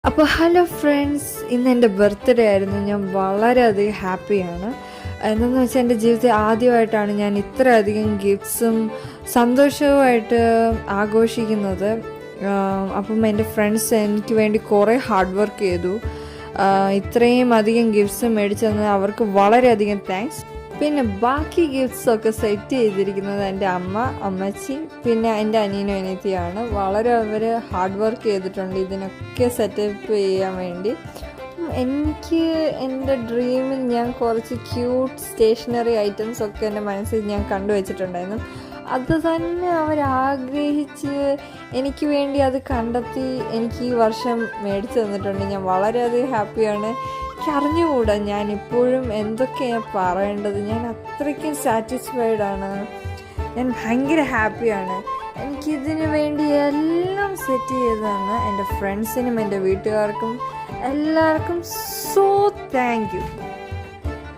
അപ്പോൾ hello friends, ഇന്ന് എൻ്റെ ബർത്ത്ഡേ ആയിരുന്നു. ഞാൻ വളരെയധികം ഹാപ്പിയാണ്. എന്താണെന്ന് വെച്ചാൽ എൻ്റെ ജീവിതത്തിൽ ആദ്യമായിട്ടാണ് ഞാൻ ഇത്രയധികം ഗിഫ്റ്റ്സും സന്തോഷവുമായിട്ട് ആഘോഷിക്കുന്നത്. അപ്പം എൻ്റെ ഫ്രണ്ട്സ് എനിക്ക് വേണ്ടി കുറേ ഹാർഡ് വർക്ക് ചെയ്തു. ഇത്രയും അധികം ഗിഫ്റ്റ്സ് മേടിച്ചു തന്നത് അവർക്ക് വളരെയധികം താങ്ക്സ്. പിന്നെ ബാക്കി ഗിഫ്റ്റ്സൊക്കെ സെറ്റ് ചെയ്തിരിക്കുന്നത് എൻ്റെ അമ്മച്ചി, പിന്നെ എൻ്റെ അനിയനും അനിയത്തിയാണ്. വളരെ അവർ ഹാർഡ് വർക്ക് ചെയ്തിട്ടുണ്ട് ഇതിനൊക്കെ സെറ്റപ്പ് ചെയ്യാൻ വേണ്ടി. എനിക്ക് എൻ്റെ ഡ്രീമിൽ ഞാൻ കുറച്ച് ക്യൂട്ട് സ്റ്റേഷനറി ഐറ്റംസ് ഒക്കെ എൻ്റെ മനസ്സിൽ ഞാൻ കണ്ടുവച്ചിട്ടുണ്ടായിരുന്നു. അത് തന്നെ അവരാഗ്രഹിച്ച് എനിക്ക് വേണ്ടി അത് കണ്ടെത്തി എനിക്ക് ഈ വർഷം മേടിച്ചു തന്നിട്ടുണ്ട്. ഞാൻ വളരെയധികം ഹാപ്പിയാണ്. എനിക്ക് അറിഞ്ഞുകൂടാ ഞാൻ ഇപ്പോഴും എന്തൊക്കെയാണ് പറയേണ്ടത്. ഞാൻ അത്രയ്ക്കും സാറ്റിസ്ഫൈഡാണ്. ഞാൻ ഭയങ്കര ഹാപ്പിയാണ്. എനിക്കിതിന് വേണ്ടി എല്ലാം സെറ്റ് ചെയ്ത് തന്ന എൻ്റെ ഫ്രണ്ട്സിനും എൻ്റെ വീട്ടുകാർക്കും എല്ലാവർക്കും സോ താങ്ക് യു.